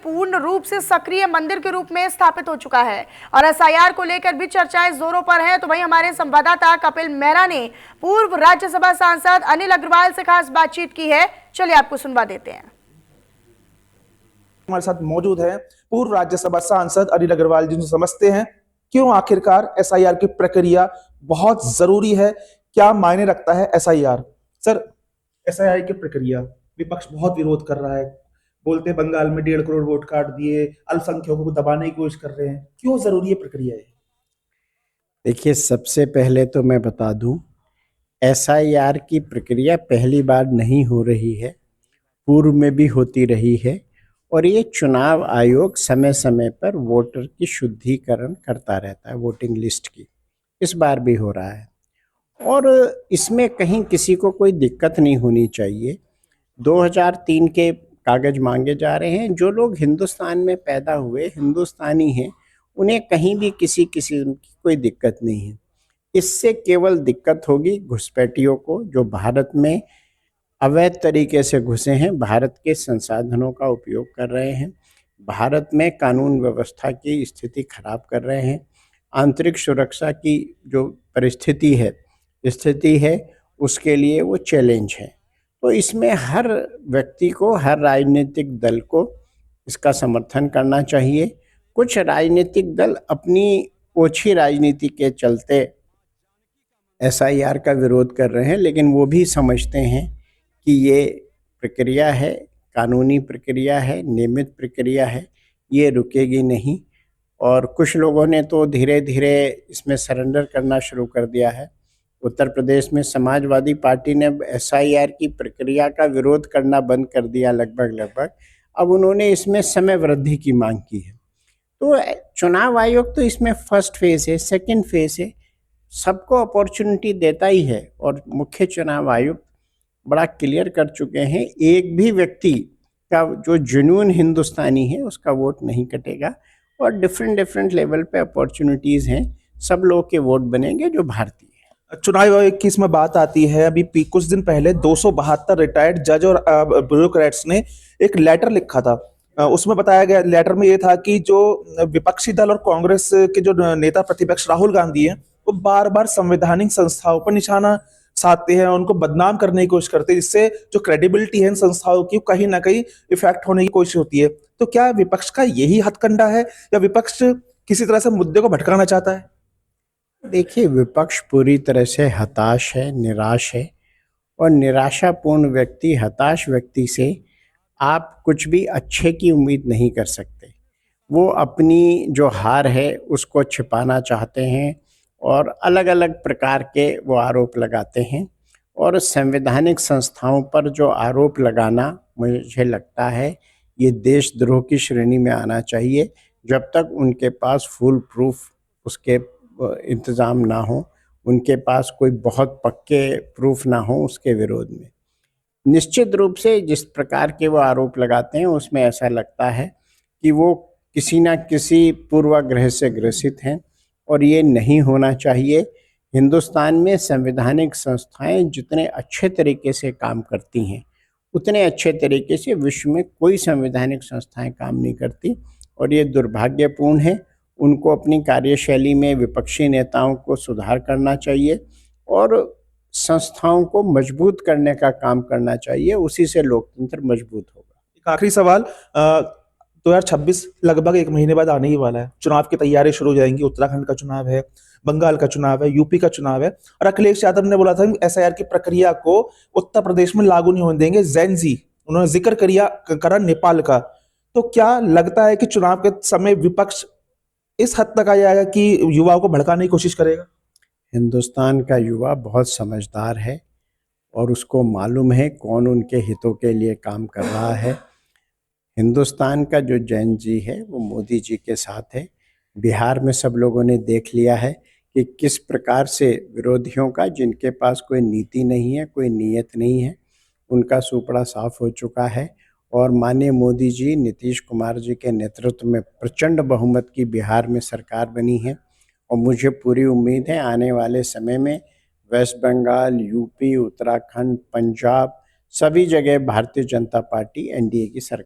पूर्ण रूप से सक्रिय मंदिर के रूप में स्थापित हो चुका है और एसआईआर को लेकर भी चर्चाएं जोरों पर हैं। तो वहीं हमारे संवाददाता कपिल मेहरा ने पूर्व राज्यसभा सांसद अनिल अग्रवाल से खास बातचीत की है। चलिए आपको सुनवा देते हैं। हमारे साथ मौजूद है पूर्व राज्यसभा सांसद अनिल अग्रवाल, जिनको समझते हैं क्यों आखिरकार एसआईआर की प्रक्रिया बहुत जरूरी है, क्या मायने रखता है एसआईआर। सर, एसआईआर की प्रक्रिया विपक्ष बहुत विरोध कर रहा है, बोलते हैं बंगाल में 1.5 करोड़ वोट काट दिए, अल्पसंख्यकों को दबाने की कोशिश कर रहे हैं, क्यों जरूरी है प्रक्रिया है? देखिए, सबसे पहले तो मैं बता दूं, एसआईआर की प्रक्रिया पहली बार नहीं हो रही है, पूर्व में भी होती रही है और ये चुनाव आयोग समय समय पर वोटर की शुद्धिकरण करता रहता है, वोटिंग लिस्ट की। इस बार भी हो रहा है और इसमें कहीं किसी को कोई दिक्कत नहीं होनी चाहिए। 2003 के कागज मांगे जा रहे हैं। जो लोग हिंदुस्तान में पैदा हुए, हिंदुस्तानी हैं, उन्हें कहीं भी किसी किस्म की कोई दिक्कत नहीं है। इससे केवल दिक्कत होगी घुसपैठियों को, जो भारत में अवैध तरीके से घुसे हैं, भारत के संसाधनों का उपयोग कर रहे हैं, भारत में कानून व्यवस्था की स्थिति खराब कर रहे हैं, आंतरिक सुरक्षा की जो स्थिति है उसके लिए वो चैलेंज है। तो इसमें हर व्यक्ति को, हर राजनीतिक दल को इसका समर्थन करना चाहिए। कुछ राजनीतिक दल अपनी ओछी राजनीति के चलते एसआईआर का विरोध कर रहे हैं, लेकिन वो भी समझते हैं कि ये प्रक्रिया है, कानूनी प्रक्रिया है, नियमित प्रक्रिया है, ये रुकेगी नहीं। और कुछ लोगों ने तो धीरे धीरे इसमें सरेंडर करना शुरू कर दिया है। उत्तर प्रदेश में समाजवादी पार्टी ने एसआईआर की प्रक्रिया का विरोध करना बंद कर दिया लगभग। अब उन्होंने इसमें समय वृद्धि की मांग की है। तो चुनाव आयोग तो इसमें फर्स्ट फेज है, सेकंड फेज है, सबको अपॉर्चुनिटी देता ही है और मुख्य चुनाव आयुक्त बड़ा क्लियर कर चुके हैं, एक भी व्यक्ति का जो जेन्युइन हिंदुस्तानी है उसका वोट नहीं कटेगा और डिफरेंट लेवल पे अपॉर्चुनिटीज़ हैं, सब लोगों के वोट बनेंगे जो भारतीय है। चुनाव आयोग की इसमें बात आती है, अभी कुछ दिन पहले 272 रिटायर्ड जज और ब्यूरोक्रेट्स ने एक लेटर लिखा था। उसमें बताया गया, लेटर में ये था कि जो विपक्षी दल और कांग्रेस के जो नेता प्रतिपक्ष राहुल गांधी हैं, वो बार बार संवैधानिक संस्थाओं पर निशाना साधते हैं, उनको बदनाम करने की कोशिश करते हैं, जिससे जो क्रेडिबिलिटी है इन संस्थाओं की कहीं ना कहीं इफेक्ट होने की कोशिश होती है। तो क्या विपक्ष का यही हथकंडा है या विपक्ष किसी तरह से मुद्दे को भटकाना चाहता है? देखिए, विपक्ष पूरी तरह से हताश है, निराश है और निराशापूर्ण व्यक्ति, हताश व्यक्ति से आप कुछ भी अच्छे की उम्मीद नहीं कर सकते। वो अपनी जो हार है उसको छिपाना चाहते हैं और अलग अलग प्रकार के वो आरोप लगाते हैं और संवैधानिक संस्थाओं पर जो आरोप लगाना, मुझे लगता है ये देशद्रोह की श्रेणी में आना चाहिए, जब तक उनके पास फुल प्रूफ उसके इंतज़ाम ना हो, उनके पास कोई बहुत पक्के प्रूफ ना हो उसके विरोध में। निश्चित रूप से जिस प्रकार के वो आरोप लगाते हैं उसमें ऐसा लगता है कि वो किसी न किसी पूर्वाग्रह से ग्रसित हैं और ये नहीं होना चाहिए। हिंदुस्तान में संवैधानिक संस्थाएं जितने अच्छे तरीके से काम करती हैं, उतने अच्छे तरीके से विश्व में कोई संवैधानिक संस्थाएं काम नहीं करती और ये दुर्भाग्यपूर्ण है। उनको अपनी कार्यशैली में विपक्षी नेताओं को सुधार करना चाहिए और संस्थाओं को मजबूत करने का काम करना चाहिए, उसी से लोकतंत्र मजबूत होगा। एक आखिरी सवाल, 2026 लगभग एक महीने बाद आने ही वाला है, चुनाव की तैयारी शुरू हो जाएंगी। उत्तराखंड का चुनाव है, बंगाल का चुनाव है, यूपी का चुनाव है और अखिलेश यादव ने बोला था एसआईआर की प्रक्रिया को उत्तर प्रदेश में लागू नहीं होने देंगे। जैन-जी उन्होंने जिक्र करा नेपाल का। तो क्या लगता है कि चुनाव के समय विपक्ष इस हद तक आ जाएगा कि युवाओं को भड़काने की कोशिश करेगा? हिंदुस्तान का युवा बहुत समझदार है और उसको मालूम है कौन उनके हितों के लिए काम कर रहा है। हिंदुस्तान का जो जैन जी है वो मोदी जी के साथ है। बिहार में सब लोगों ने देख लिया है कि किस प्रकार से विरोधियों का, जिनके पास कोई नीति नहीं है, कोई नीयत नहीं है, उनका सुपड़ा साफ हो चुका है और माननीय मोदी जी, नीतीश कुमार जी के नेतृत्व में प्रचंड बहुमत की बिहार में सरकार बनी है और मुझे पूरी उम्मीद है आने वाले समय में वेस्ट बंगाल, यूपी, उत्तराखंड, पंजाब, सभी जगह भारतीय जनता पार्टी एनडीए की सरकार